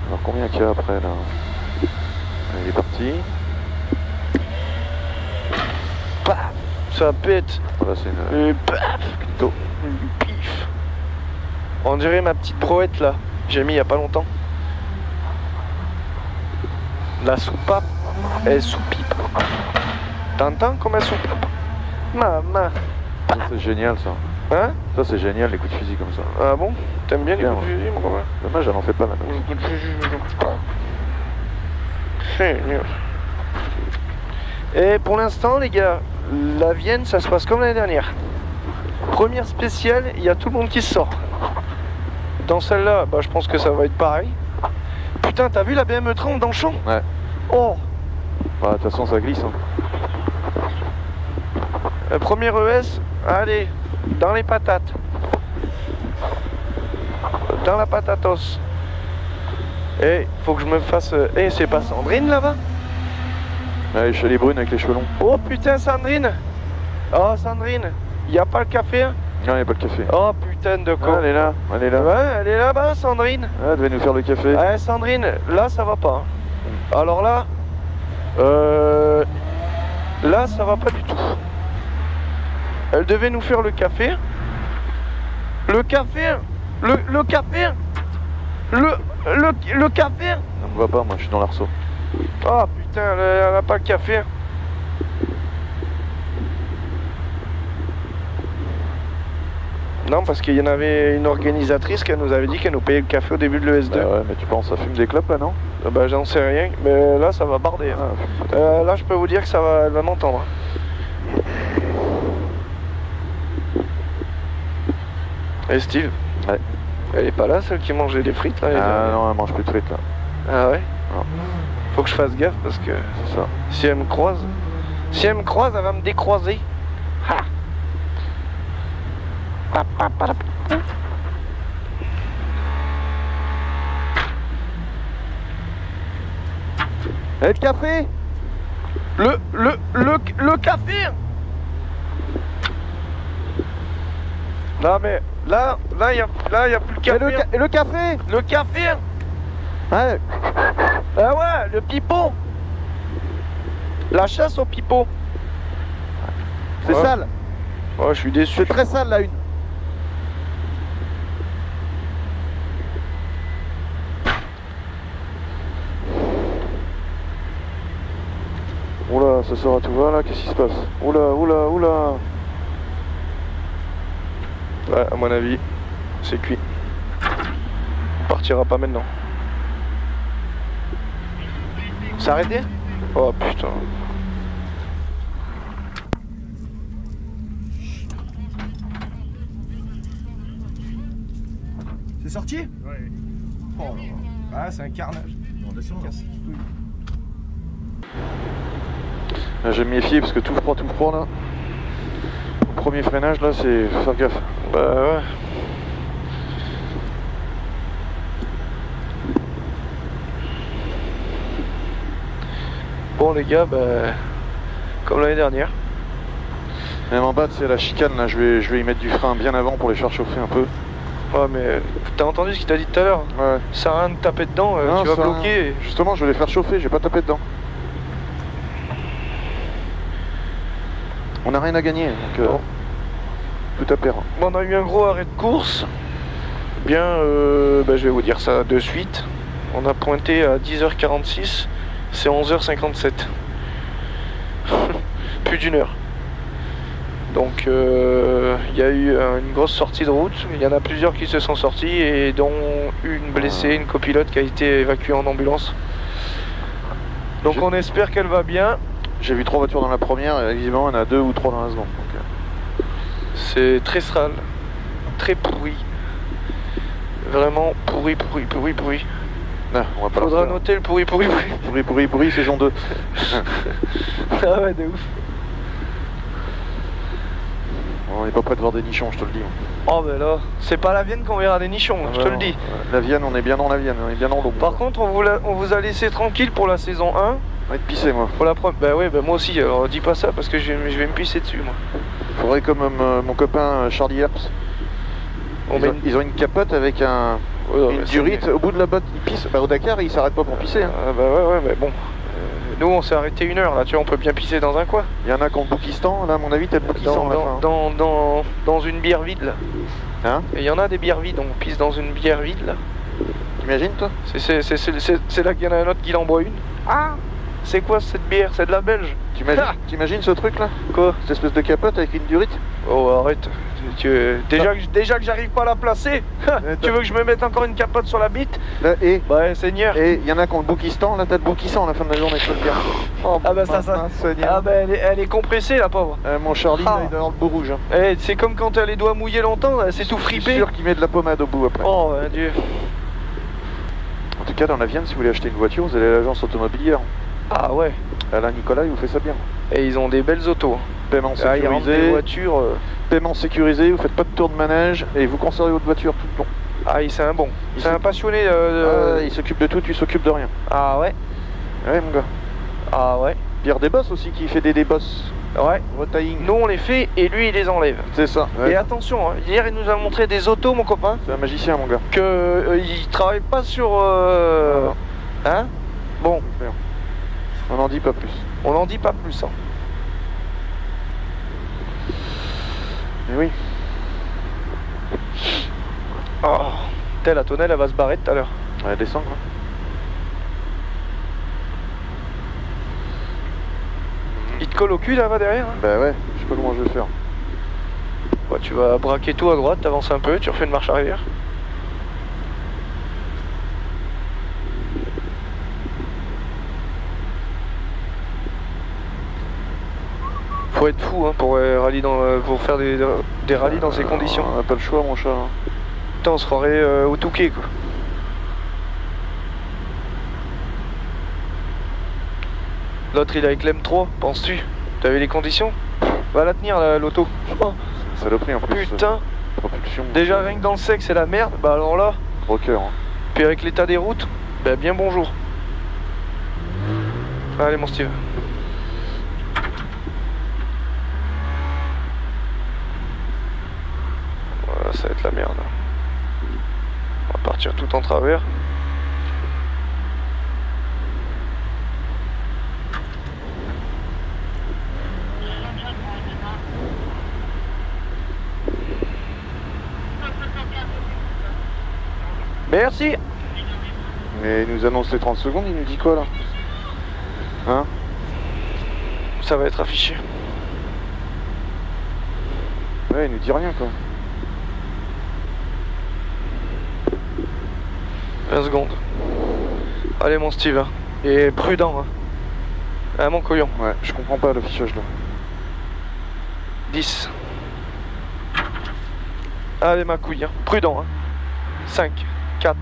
Alors combien qu'il y a après là? Il est parti. Paf, ça pète. Voilà, c'est une... Et paf, pif. On dirait ma petite brouette là, j'ai mis il y a pas longtemps. La soupape, elle soupipe. T'entends comme elle soupape? Maman. Ça, c'est génial ça. Hein? Ça c'est génial les coups de fusil comme ça. Ah bon? T'aimes bien les Bien, coups de fusil, mon copain? Dommage, elle en fait pas maintenant. Les coups de fusil, c'est nul. Et pour l'instant, les gars, la Vienne, ça se passe comme l'année dernière. Première spéciale, il y a tout le monde qui se sort. Dans celle-là, bah, je pense que ça va être pareil. Putain, t'as vu la BMW 30 dans le champ? Ouais. Oh! Bah, de toute façon ça glisse. Hein. Premier ES, allez, dans les patates. Dans la patatos. Et faut que je me fasse... Eh, c'est pas Sandrine là-bas? Ouais, chez les brunes avec les cheveux longs. Oh putain, Sandrine! Oh, Sandrine, y a pas le café? Hein? Non, il n'y a pas de café. Oh putain de con. Ah, elle est là, elle est là. Ouais, elle est là-bas, Sandrine. Ah, elle devait nous faire le café. Ouais, Sandrine, là ça va pas. Hein. Alors là, là ça va pas du tout. Elle devait nous faire le café. Le café, le café, le café. On me voit pas, moi je suis dans l'arceau. Oh putain, elle a pas le café. Non, parce qu'il y en avait une organisatrice qui nous avait dit qu'elle nous payait le café au début de l'ES2. Bah ouais, mais tu penses, ça fume des clopes là, non? Bah j'en sais rien, mais là ça va barder. Hein. Ah, Là je peux vous dire que ça va, elle va m'entendre. Et Steve? Ouais. Elle est pas là, celle qui mangeait des frites là? Ah non, elle mange plus de frites là. Ah ouais? Non. Faut que je fasse gaffe parce que C'est ça. si elle me croise, elle va me décroiser. Ha! Et le café? Le café! Non mais là y a plus le café. Et le café? Le café! Ouais. Ah ouais, le pipeau! La chasse au pipeau. C'est Ouais. sale. Oh, je suis déçu. C'est très sale la une. Oula, ça sort à tout va là, qu'est-ce qui se passe? Oula. Ouais, à mon avis, c'est cuit. On partira pas maintenant. S'arrêter? Oh putain. C'est sorti? Ouais. Oh là là. Ah, c'est un carnage. On descend. Là, je vais me méfier parce que tout froid là. Au premier freinage là, c'est faut faire gaffe. Bah ouais. Bon les gars, bah comme l'année dernière. Même en bas, c'est la chicane là, je vais y mettre du frein bien avant pour les faire chauffer un peu. Ouais mais t'as entendu ce qu'il t'a dit tout à l'heure? Ouais. Ça sert à rien de taper dedans, Non, tu vas ça- bloquer. Justement, je vais les faire chauffer, j'ai pas tapé dedans. On n'a rien à gagner, donc Bon. tout à perdre. Bon, on a eu un gros arrêt de course. Bien, bah, je vais vous dire ça de suite. On a pointé à 10h46, c'est 11h57. Plus d'une heure. Donc il y a eu une grosse sortie de route. Il y en a plusieurs qui se sont sortis et dont une blessée, une copilote qui a été évacuée en ambulance. Donc on espère qu'elle va bien. J'ai vu 3 voitures dans la première et visiblement il y en a 2 ou 3 dans la seconde. C'est très sale, très pourri. Vraiment pourri. Ah, on va pas Faudra leur faire. noter le pourri. Pourri, saison 2. Ah ouais, de ouf. On n'est pas prêt de voir des nichons, je te le dis. Oh ben là, c'est pas la Vienne qu'on verra des nichons, je te le dis. La Vienne, on est bien dans la Vienne, on est bien dans l'eau. Par contre, on vous a laissé tranquille pour la saison 1. On va être pissé, moi. Pour la première. Bah ouais, bah moi aussi, alors dis pas ça parce que je vais me pisser dessus, moi. Faudrait comme mon copain Charlie Herps. Ils ont une capote avec une durite au bout de la botte, ils pissent. Bah, au Dakar, ils s'arrêtent pas pour pisser. Hein. Ah bah ouais, mais bon. Nous, on s'est arrêté 1 heure, là, tu vois, on peut bien pisser dans un coin. Il y en a qui ont le Boukistan, là, à mon avis, t'as le Boukistan. Dans une bière vide, là. Hein? Et il y en a des bières vides, on pisse dans une bière vide, là. T'imagines, toi? C'est là qu'il y en a un autre qui en boit une. Ah! C'est quoi cette bière? C'est de la belge. T'imagines ce truc là? Quoi? Cette espèce de capote avec une durite? Oh arrête. Déjà que j'arrive pas à la placer. Tu veux que je me mette encore une capote sur la bite? Là, ouais Seigneur. Et il y en a qui ont le Boukistan, là t'as le Boukistan à la fin de la journée, je peux te dire. Oh, ah bah ça. Ah bah elle est compressée la pauvre. Mon Charlie là, il doit avoir le beau rouge. Hein. C'est comme quand t'as les doigts mouillés longtemps, c'est tout fripé. Je suis sûr qu'il met de la pommade au bout après. Oh mon Dieu. En tout cas dans la Vienne, si vous voulez acheter une voiture, vous allez à l'agence automobilière. Ah ouais. Alain Nicolas, il vous fait ça bien. Et ils ont des belles autos. Paiement sécurisé. Des voitures. Paiement sécurisé, vous faites pas de tour de manège et vous conservez votre voiture tout le long. Ah, c'est un bon. C'est un passionné. Il s'occupe de tout, tu s'occupes de rien. Ah ouais. Ouais mon gars. Ah ouais. Pierre Desbosses aussi qui fait des débosses. Ouais. Retying. Nous on les fait et lui il les enlève. C'est ça. Ouais. Et attention, hein, hier il nous a montré des autos mon copain. C'est un magicien mon gars. Il travaille pas sur. Hein? Bon. On n'en dit pas plus. On n'en dit pas plus. Hein. Mais oui. Oh, la tonnelle elle va se barrer tout à l'heure. Elle descend quoi. Il te colle au cul là-bas derrière hein? Bah ouais, je sais pas comment je vais faire. Ouais, tu vas braquer tout à droite, t'avances un peu, tu refais une marche arrière. Faut être fou hein, pour faire des rallyes dans ces conditions. On n'a pas le choix mon chat. Hein. Putain, on se croirait au Touquet quoi. L'autre il est avec l'M3, penses-tu? T'as vu les conditions? Va la tenir l'auto. Oh. Saloperie en plus. Putain. Propulsion. Déjà rien que dans le sec c'est la merde, bah alors là. Rocker. Hein. Puis avec l'état des routes, bah bien bonjour. Allez mon Steve. Voilà, ça va être la merde. On va partir tout en travers. Merci. Mais il nous annonce les 30 secondes, il nous dit quoi là? Hein? Ça va être affiché. Ouais, il nous dit rien quoi. 20 secondes. Allez mon Steve. Hein. Et prudent. Hein. Ah mon couillon. Ouais, je comprends pas l'affichage là. 10. Allez ma couille. Hein. Prudent. Hein. 5. 4,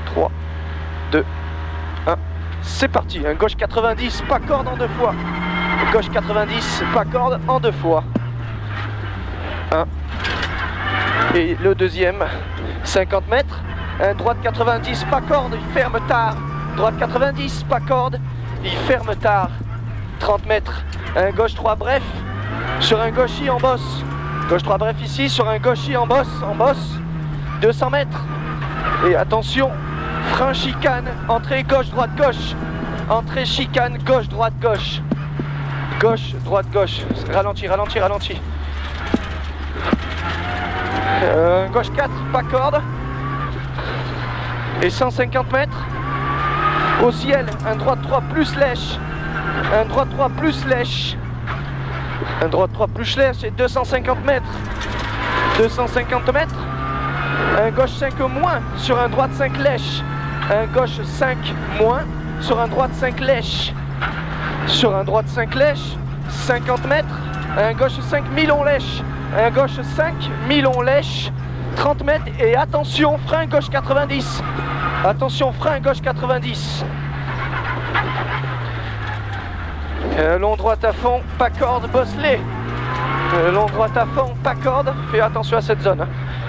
3, 2, 1, c'est parti, un gauche 90, pas corde en 2 fois. Gauche 90, pas corde en 2 fois. 1. Et le deuxième, 50 mètres, un droite 90, pas corde, il ferme tard. Droite 90, pas corde, il ferme tard. 30 mètres, un gauche 3 bref, sur un gauchis en bosse. Gauche 3 bref ici, sur un gauchis en bosse, 200 mètres. Et attention, frein chicane, entrée gauche, droite, gauche. Entrée chicane, gauche, droite, gauche. Gauche, droite, gauche. Ralentis. Gauche 4, pas corde. Et 150 mètres. Au ciel, un droite 3 plus lèche. Un droite 3 plus lèche. Un droite 3 plus lèche et 250 mètres. 250 mètres. Un gauche 5 moins sur un droite 5 lèche. Un gauche 5 moins sur un droite 5 lèche. Sur un droite 5 lèche, 50 mètres. Un gauche 5 milon lèche. Un gauche 5 milon lèche. 30 mètres et attention, frein gauche 90. Attention, frein gauche 90. Long droite à fond, pas corde, bosselet. Long droite à fond, pas corde, fais attention à cette zone.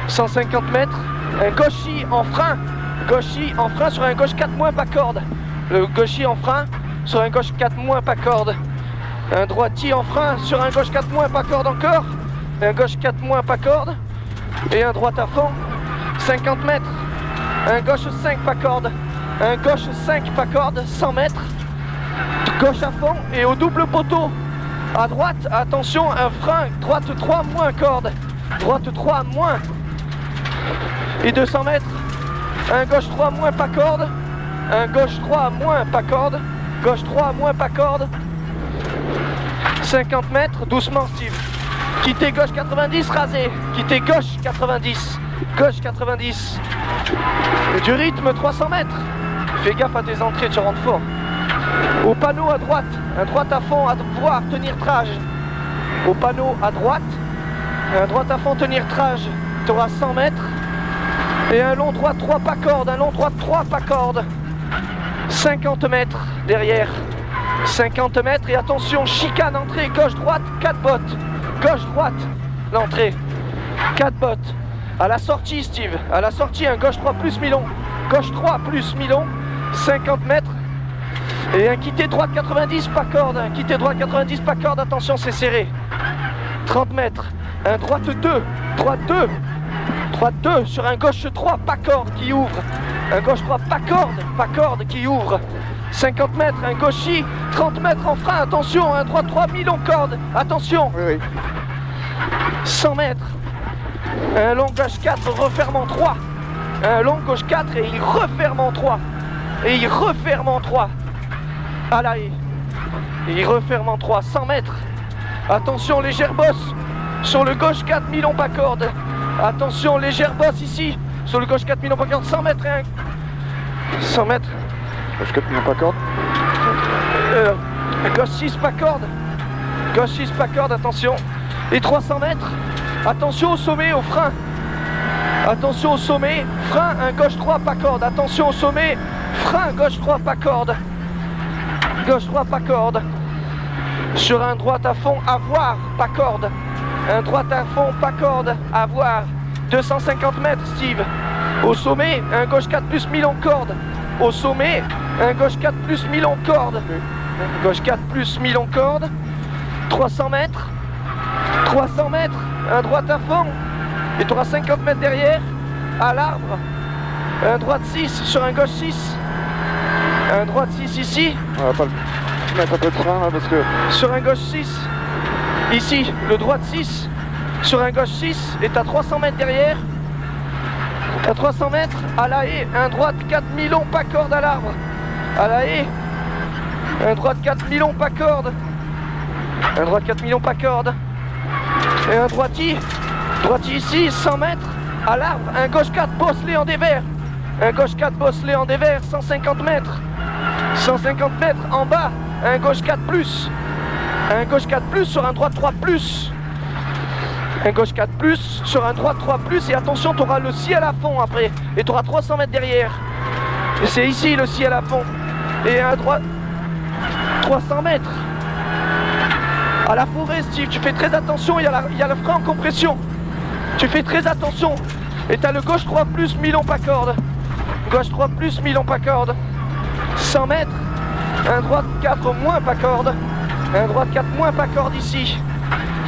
150 mètres, un gauchis en frein. Gauchis en frein sur un gauche 4- pas corde. Le gauchis en frein sur un gauche 4- pas corde. Un droitier en frein sur un gauche 4- pas corde encore. Un gauche 4- pas corde. Et un droite à fond, 50 mètres. Un gauche 5 pas corde. Un gauche 5 pas corde, 100 mètres. Gauche à fond et au double poteau. À droite, attention, un frein, droite 3- corde. Droite 3- et 200 mètres. Un gauche 3- pas corde. Un gauche 3- pas corde. Gauche 3- pas corde. 50 mètres, doucement Steve. Quittez gauche 90, rasé. Quittez gauche 90. Gauche 90. Du rythme 300 mètres. Fais gaffe à tes entrées, tu rentres fort. Au panneau à droite, un droite à fond, à voir, tenir trage. Au panneau à droite, un droite à fond, tenir trage. Tu auras 100 mètres. Et un long droit 3 pas corde, un long droit 3 pas corde. 50 mètres derrière. 50 mètres et attention, chicane, entrée, gauche-droite, 4 bottes. Gauche-droite, l'entrée. 4 bottes. À la sortie, Steve. À la sortie, un gauche 3 plus Milon. Gauche 3 plus Milon. 50 mètres. Et un quitté droite 90, pas corde. Un quitté droite 90, pas corde. Attention, c'est serré. 30 mètres. Un droite 2. Droite 2. Droite 2 sur un gauche 3, pas corde qui ouvre. Un gauche 3, pas corde qui ouvre. 50 mètres, un gauchis, 30 mètres en frein, attention, un droite 3, Milon corde, attention. Oui. 100 mètres, un long gauche 4, referme en 3. Un long gauche 4 et il referme en 3. Et il referme en 3. À la haie. Et il referme en 3, 100 mètres. Attention, légère bosse sur le gauche 4, Milon pas corde. Attention, légère bosse ici, sur le gauche 4, Milon pas corde, 100 mètres et un... 100 mètres. Gauche 4, Milon pas corde. Gauche 6 pas corde. Gauche 6 pas corde, attention. Et 300 mètres. Attention au sommet, au frein. Attention au sommet. Frein, un gauche 3 pas corde. Attention au sommet. Frein, gauche 3 pas corde. Gauche 3 pas corde. Sur un droite à fond, à voir, pas corde. Un droite à fond, pas corde, à voir. 250 mètres, Steve. Au sommet, un gauche 4 plus Milon corde. Au sommet, un gauche 4 plus Milon corde. Gauche 4 plus Milon corde. 300 mètres. 300 mètres. Un droite à fond. Et tu auras 50 mètres derrière. À l'arbre. Un droite 6 sur un gauche 6. Un droite 6 ici. On va pas mettre un peu de frein là parce que... Sur un gauche 6. Ici, le droite 6. Sur un gauche 6. Et tu as 300 mètres derrière. À 300 mètres, à la haie, un droite 4 Milon, pas corde à l'arbre. À la haie, un droite 4 Milon, pas corde. Un droite 4 Milon, pas corde. Et un droitier ici, 100 mètres, à l'arbre, un gauche 4 bosselé en dévers. Un gauche 4 bosselé en dévers, 150 mètres. 150 mètres en bas, un gauche 4 plus. Un gauche 4 plus sur un droite 3 plus. Un gauche 4 plus, sur un droite 3 plus, et attention, tu auras le ciel à fond après, et tu auras 300 mètres derrière. Et c'est ici le ciel à fond. Et un droite, 300 mètres. À la forêt, Steve, tu fais très attention, il y a le frein en compression. Tu fais très attention. Et tu as le gauche 3 plus, Milon pas corde. Gauche 3 plus, Milon pas corde. 100 mètres. Un droite 4 moins pas corde. Un droite 4 moins pas corde ici.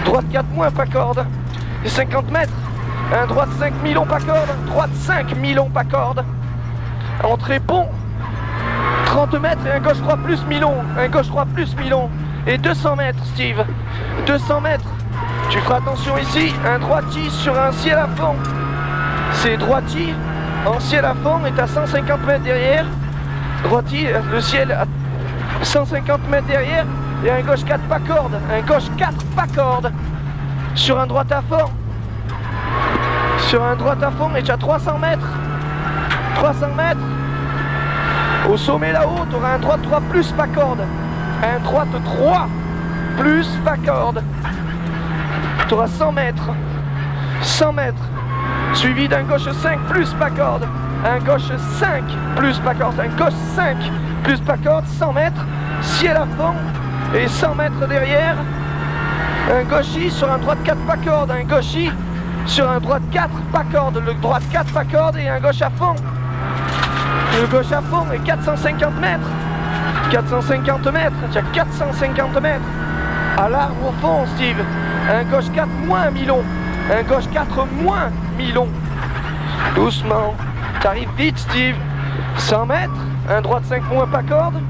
Droite 4 moins pas corde. Et 50 mètres. Un droite 5 Milon pas corde. Droite 5 Milon pas corde. Entrée pont. 30 mètres et un gauche 3 plus Milon. Un gauche 3 plus Milon. Et 200 mètres, Steve. 200 mètres. Tu feras attention ici. Un droitier sur un ciel à fond. C'est droitier en ciel à fond et t'as 150 mètres derrière. Droitier, le ciel à 150 mètres derrière. Et un gauche 4 pas corde. Un gauche 4 pas corde. Sur un droite à fond. Sur un droite à fond et tu as 300 mètres. 300 mètres. Au sommet là-haut, tu auras un droite 3 plus pas corde. Un droite 3 plus pas corde. Tu auras 100 mètres. 100 mètres. Suivi d'un gauche 5 plus pas corde. Un gauche 5 plus pas corde. Un gauche 5 plus pas corde. 100 mètres. Ciel à fond. Et 100 mètres derrière. Un gauchis sur un droite 4 pas corde. Un gauchis sur un droite 4 pas corde. Le droite 4 pas corde et un gauche à fond. Le gauche à fond est 450 mètres. 450 mètres, tu as 450 mètres. À l'arbre au fond, Steve. Un gauche 4 moins mi-long. Un gauche 4 moins mi-long. Doucement. T'arrives vite, Steve. 100 mètres. Un droite 5 moins pas corde.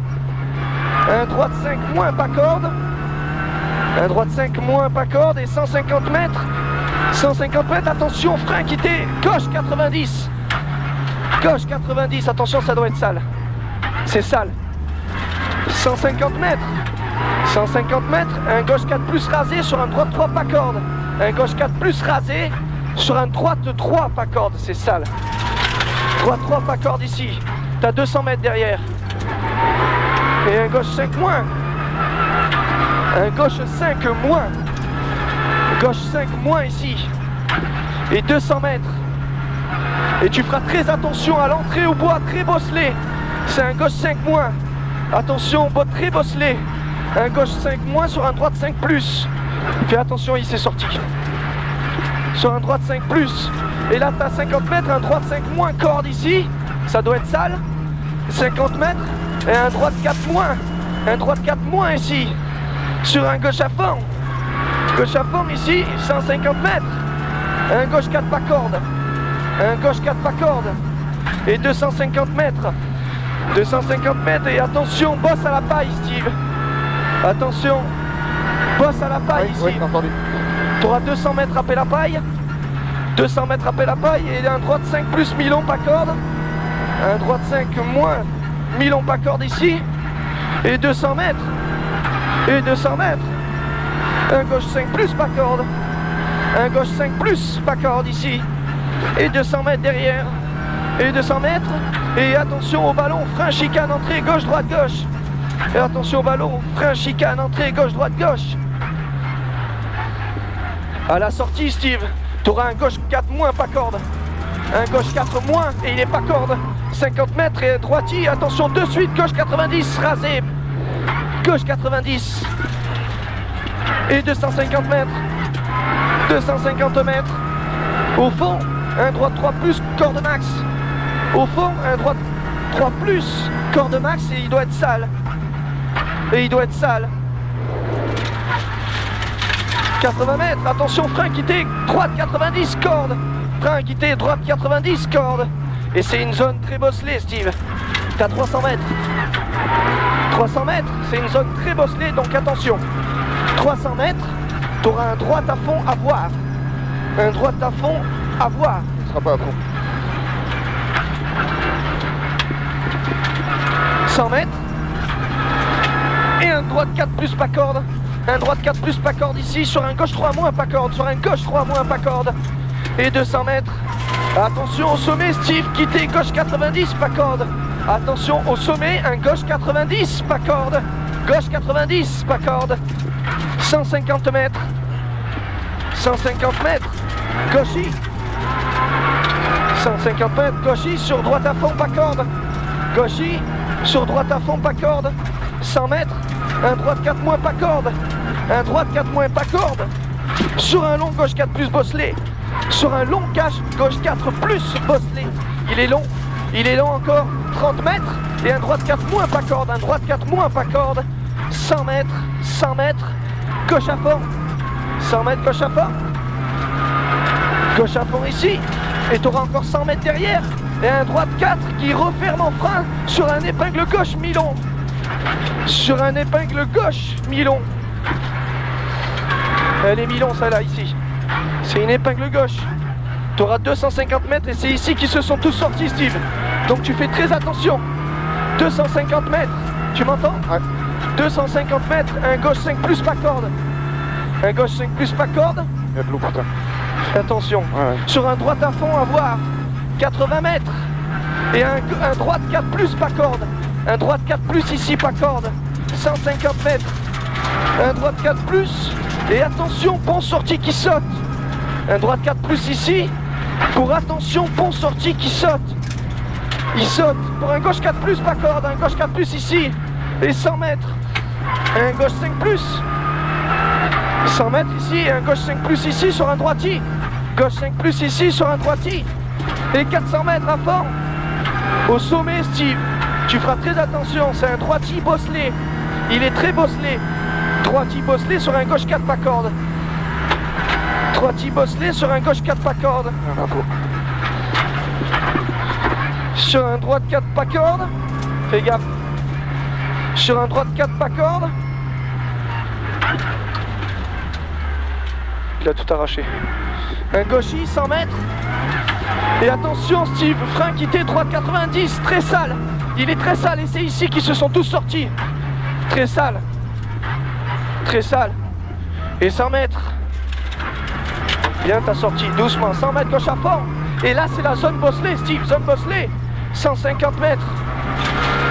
Un droite 5 moins pas corde. Un droite 5 moins pas corde et 150 mètres. 150 mètres, attention, frein quitté. Gauche 90. Gauche 90, attention, ça doit être sale. C'est sale. 150 mètres. 150 mètres, un gauche 4 plus rasé sur un droite 3 pas corde. Un gauche 4 plus rasé sur un droite 3 pas corde, c'est sale. Droite 3 pas corde ici. T'as 200 mètres derrière. Et un gauche 5 moins. Un gauche 5 moins. Gauche 5 moins ici. Et 200 mètres. Et tu feras très attention à l'entrée au bois très bosselé. C'est un gauche 5 moins. Attention au bois très bosselé. Un gauche 5 moins sur un droite 5 plus. Fais attention, il s'est sorti. Sur un droite 5 plus. Et là, tu as 50 mètres, un droite 5 moins corde ici. Ça doit être sale. 50 mètres. Et un droite 4 moins. Un droite 4 moins ici. Sur un gauche à fond. Gauche à fond ici, 150 mètres. Un gauche 4 pas corde. Un gauche 4 pas corde. Et 250 mètres. 250 mètres et attention, bosse à la paille, Steve. Attention, bosse à la paille ici. Tu auras 200 mètres après la paille. 200 mètres après la paille et un droite 5 plus mi-long pas corde. Un droite 5 moins mi-long pas corde ici. Et 200 mètres. Et 200 mètres. Un gauche 5 plus pas corde. Un gauche 5 plus pas corde ici. Et 200 mètres derrière. Et 200 mètres. Et attention au ballon, frein chicane, entrée, gauche, droite, gauche. Et attention au ballon, frein chicane, entrée, gauche, droite, gauche. À la sortie, Steve, tu auras un gauche 4 moins, pas corde. Un gauche 4 moins et il est pas corde. 50 mètres et droitier, attention de suite, gauche 90, rasé. Gauche 90. Et 250 mètres. 250 mètres. Au fond, un droite 3 plus, corde max. Au fond, un droite 3 plus, corde max et il doit être sale. Et il doit être sale. 80 mètres, attention, frein quitté, droite 90, corde. Frein quitté, droite 90, corde. Et c'est une zone très bosselée, Steve. T'as 300 mètres. 300 mètres, c'est une zone très bosselée, donc attention. 300 mètres, t'auras un droite à fond à voir. Un droite à fond à voir. Il sera pas à fond. 100 mètres. Et un droite 4 plus pas corde. Un droite 4 plus pas corde ici sur un gauche 3 moins pas corde. Sur un gauche 3 moins pas corde. Et 200 mètres. Attention au sommet, Steve, quittez gauche 90 pas corde. Attention au sommet, un gauche 90 pas corde. Gauche 90 pas corde. 150 mètres. 150 mètres. Gauchis. 150 mètres. Gauchis sur droite à fond pas corde. Gauchis sur droite à fond pas corde. 100 mètres. Un droite 4 moins pas corde. Un droite 4 moins pas corde. Sur un long gauche 4 plus bosselé. Sur un long cache gauche 4 plus bosselé. Il est long. Il est long encore. 30 mètres. Et un droite 4 moins pas corde. Un droite 4 moins pas corde. 100 mètres. 100 mètres. Gauche à fond. 100 mètres gauche à fond. Gauche à fond ici. Et tu auras encore 100 mètres derrière. Et un droite 4 qui referme en frein sur un épingle gauche mi-long. Sur un épingle gauche mi-long. Elle est mi-long celle-là ici. C'est une épingle gauche. Tu auras 250 mètres et c'est ici qu'ils se sont tous sortis, Steve. Donc tu fais très attention. 250 mètres. Tu m'entends? Ouais. 250 mètres, un gauche 5 plus pas corde. Un gauche 5 plus pas corde. Il y a de l'eau pour toi. Attention. Ouais. Sur un droite à fond à voir. 80 mètres. Et un droite 4 plus pas corde. Un droite 4 plus ici pas corde. 150 mètres. Un droite 4 plus. Et attention, pont sortie qui saute. Un droite 4 plus ici. Pour attention, pont sortie qui saute. Il saute. Pour un gauche 4 plus pas corde. Un gauche 4 plus ici. Et 100 mètres. Un gauche 5 plus. 100 mètres ici, un gauche 5 plus ici sur un droitier. Gauche 5 plus ici sur un droitier. Et 400 mètres à fond. Au sommet, Steve. Tu feras très attention, c'est un droitier bosselé. Il est très bosselé. Droitier bosselé sur un gauche 4 pas corde. Droitier bosselé sur un gauche 4 pas corde. Sur un droite 4 pas corde. Fais gaffe. Sur un droite 4 pas corde. Il a tout arraché. Un gauchis 100 mètres. Et attention Steve, frein quitté, droite 90, très sale. Il est très sale et c'est ici qu'ils se sont tous sortis. Très sale. Très sale. Et 100 mètres. Bien ta sortie, doucement. 100 mètres gauche à fond. Et là c'est la zone bosselée Steve, zone bosselée. 150 mètres.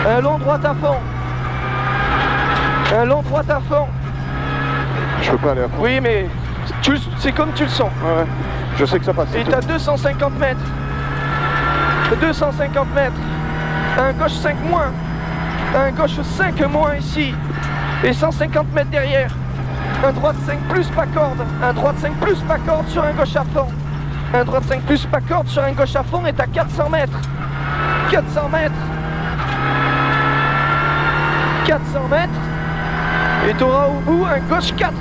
Un long droite à fond. Un long droite à fond. Je peux pas aller à fond. Oui mais c'est comme tu le sens. Ouais, je sais que ça passe. Et t'as 250 mètres. 250 mètres. Un gauche 5 moins. Un gauche 5 moins ici. Et 150 mètres derrière. Un droite 5 plus pas corde. Un droite 5 plus pas corde sur un gauche à fond. Un droite 5 plus pas corde sur un gauche à fond et t'as 400 mètres. 400 mètres. 400 mètres. Et t'auras au bout un gauche 4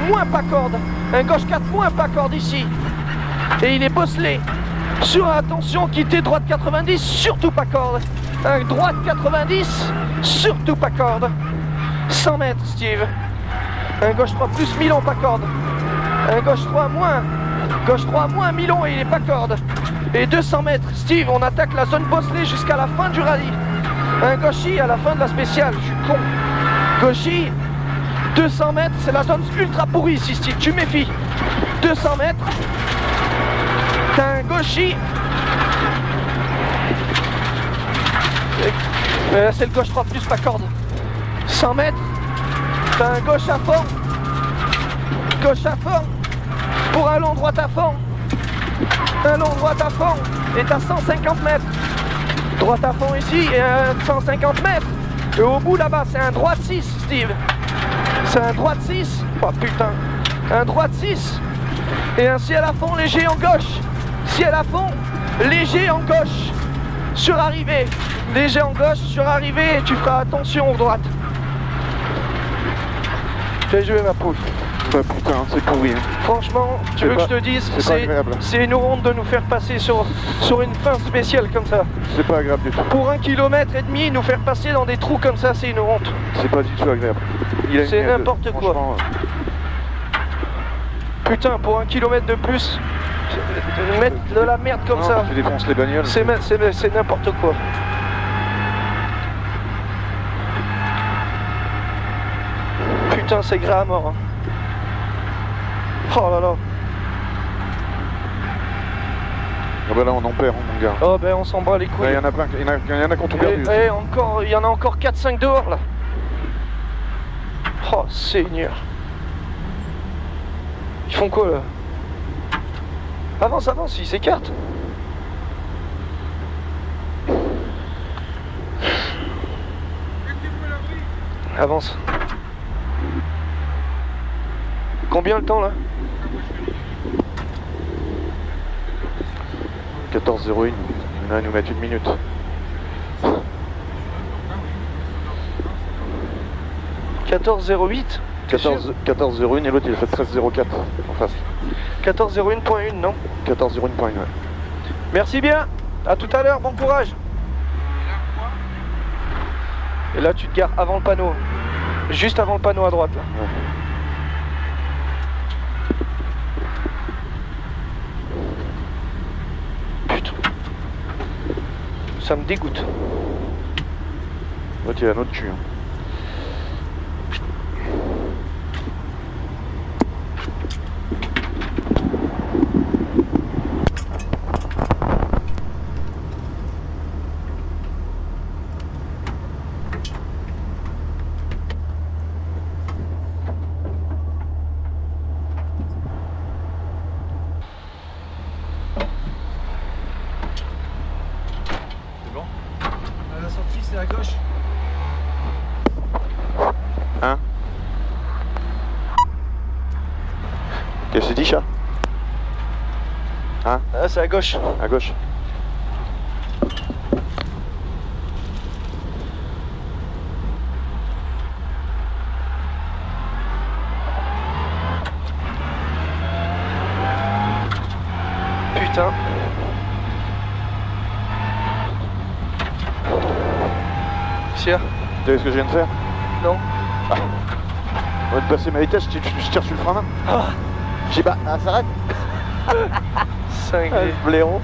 moins pas corde. Un gauche 4 moins pas corde ici. Et il est bosselé. Sur attention, quitter droite 90, surtout pas corde. Un droite 90, surtout pas corde. 100 mètres, Steve. Un gauche 3 plus Milon pas corde. Un gauche 3 moins. Gauche 3 moins Milon et il est pas corde. Et 200 mètres, Steve, on attaque la zone bosselée jusqu'à la fin du rallye. Un gauchis à la fin de la spéciale, je suis con. Gauchis, 200 mètres, c'est la zone ultra pourrie ici, Steve, tu méfies. 200 mètres. T'as un gauchis. C'est le gauche 3 plus pas corde. 100 mètres. T'as un gauche à fond. Gauche à fond. Pour un long droite à fond. Un long droite à fond. Et t'as 150 mètres. Droite à fond ici et 150 mètres. Et au bout là-bas, c'est un droite 6, Steve. C'est un droite 6. Oh putain. Un droite 6. Et un ciel à fond léger en gauche. Ciel à fond, léger en gauche. Sur arrivée. Léger en gauche, sur arrivée. Et tu feras attention aux droites. Bien joué ma poule. Bah putain, c'est pourri. Franchement, tu veux que je te dise, c'est une honte de nous faire passer sur une fin spéciale comme ça. C'est pas agréable du tout. Pour 1,5 km, nous faire passer dans des trous comme ça, c'est une honte. C'est pas du tout agréable. C'est n'importe quoi. Putain, pour 1 km de plus, mettre de la merde comme ça. Tu défonces les bagnoles. C'est n'importe quoi. Putain, c'est grave à mort. Hein. Oh là là. Ah bah là on en perd, hein, mon gars. Oh ben on s'en bat les couilles. Il y en a plein, il y en a qui ont tout perdu. Il y en a encore 4-5 dehors là. Oh Seigneur. Ils font quoi là? Avance, avance, ils s'écartent. Avance. Combien le temps là? 14,01. Là, ils nous mettent 1 minute. 14,08. 14,01 et l'autre il a fait 13,04 en face. 14,01.1 non? 14,01.1 ouais. Merci bien, à tout à l'heure, bon courage. Et là tu te gares avant le panneau. Juste avant le panneau à droite là. Ouais. Putain. Ça me dégoûte. L'autre il a un autre cul. Hein. La sortie c'est à gauche. Hein? Qu'est-ce que c'est dit, chat? Hein? Ah, c'est à gauche. À gauche. Putain. Sia. Tu sais ce que je viens de faire? Non. Ah. On va te passer ma vitesse, je tire sur le frein à main. Ah. Je dis bah, ah, s'arrête. Cinglé. Blaireau.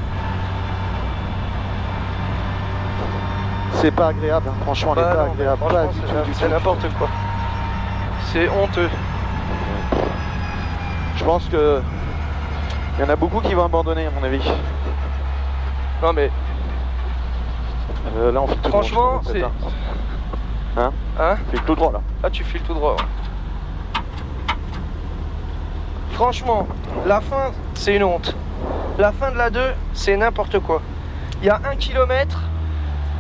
C'est pas agréable, hein. Franchement, elle est pas agréable. Pas du tout, c'est n'importe quoi. C'est honteux. Je pense que il y en a beaucoup qui vont abandonner, à mon avis. Non mais là, on file tout franchement, droit. c'est... Hein? Hein? File tout droit, là. Ah, tu files tout droit. Ouais. Franchement, la fin, c'est une honte. La fin de la 2, c'est n'importe quoi. Il y a 1 km,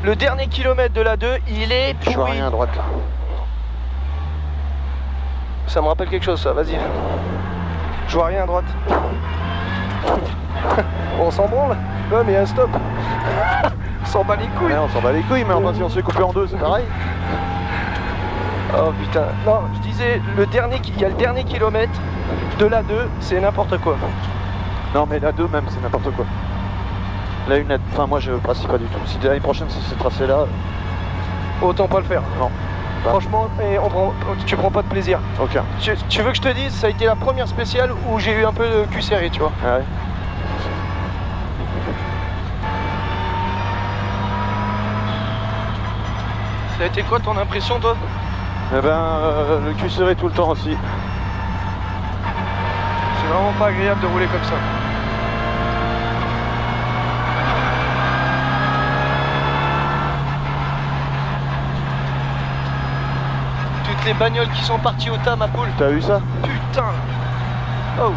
le dernier kilomètre de la 2, il est pourri. Je vois rien à droite, là. Ça me rappelle quelque chose, ça, vas-y. Je vois rien à droite. On s'en branle. Ouais, mais il y a un stop. On s'en bat les couilles. Ouais, on s'en bat les couilles, mais enfin, si on se fait couper en deux, c'est pareil. Oh putain. Non, je disais, il y a le dernier kilomètre de la 2, c'est n'importe quoi. Non, mais la 2 même, c'est n'importe quoi. La 1, enfin, moi, je pratique pas du tout. Si l'année prochaine, c'est ce tracé-là... Autant pas le faire. Non. Franchement, tu prends pas de plaisir. Aucun. Tu veux que je te dise, ça a été la première spéciale où j'ai eu un peu de cul serré, tu vois. Ouais. Ça a été quoi ton impression, toi? Eh ben, le cul serré tout le temps aussi. C'est vraiment pas agréable de rouler comme ça. Toutes les bagnoles qui sont parties au tas, ma poule. T'as vu ça? Putain. Oh.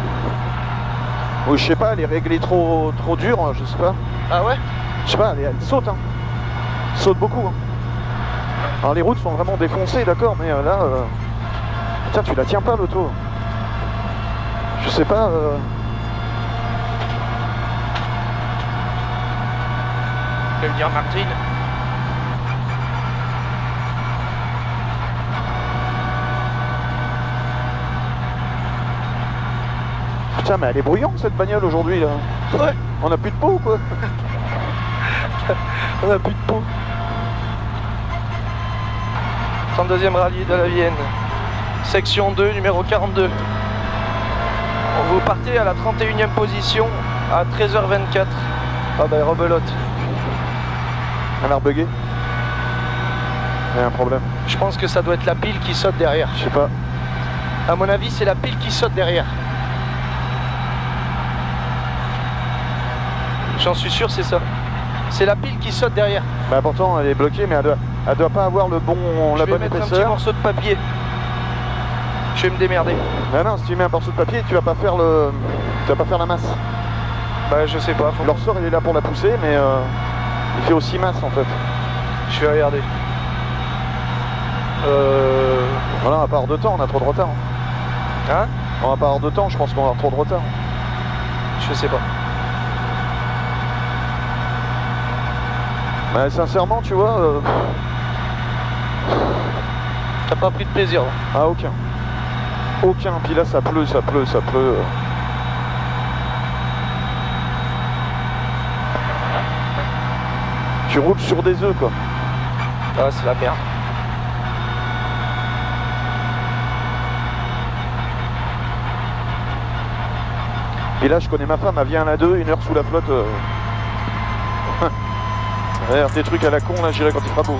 Ou je sais pas, elle est réglée trop dure, hein, je sais pas. Ah ouais? Je sais pas, elle saute, hein. Elle saute beaucoup, hein. Alors les routes sont vraiment défoncées, d'accord, mais là... Tiens, tu la tiens pas, l'auto. Je sais pas... Je vais me dire Martine. Putain, mais elle est bruyante, cette bagnole, aujourd'hui, là. Ouais. On a plus de peau, ou quoi? On a plus de peau. 32e rallye de la Vienne. Section 2, numéro 42. Vous partez à la 31e position à 13h24. Ah bah rebelote. Elle a rebugué. Il y a un problème. Je pense que ça doit être la pile qui saute derrière. Je sais pas. À mon avis, c'est la pile qui saute derrière. J'en suis sûr, c'est ça. C'est la pile qui saute derrière. Bah pourtant, elle est bloquée, mais elle doit pas avoir la bonne épaisseur. Je vais mettre un petit morceau de papier. Je vais me démerder. Bah non, si tu mets un morceau de papier, tu vas pas faire la masse. Bah je sais pas. Le ressort, il est là pour la pousser, mais il fait aussi masse en fait. Je vais regarder. Voilà, on va pas avoir de temps, on a trop de retard. Hein? On va pas avoir de temps, je pense qu'on va avoir trop de retard. Je sais pas. Bah sincèrement, tu vois... T'as pas pris de plaisir là? Ah, aucun. Aucun, puis là ça pleut, ça pleut, ça pleut. Tu roules sur des œufs, quoi. Ah, c'est la merde. Et là, je connais ma femme, elle vient à la 2, 1 heure sous la flotte. Regarde, des trucs à la con, là, j'irai quand il fera beau.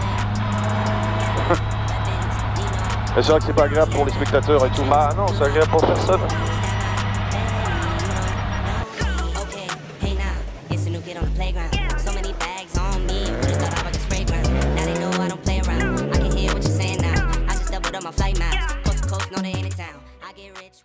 C'est vrai que c'est pas agréable pour les spectateurs et tout. Bah non, c'est agréable pour personne. Flight miles, coast to coast, know they ain't in town. I get rich.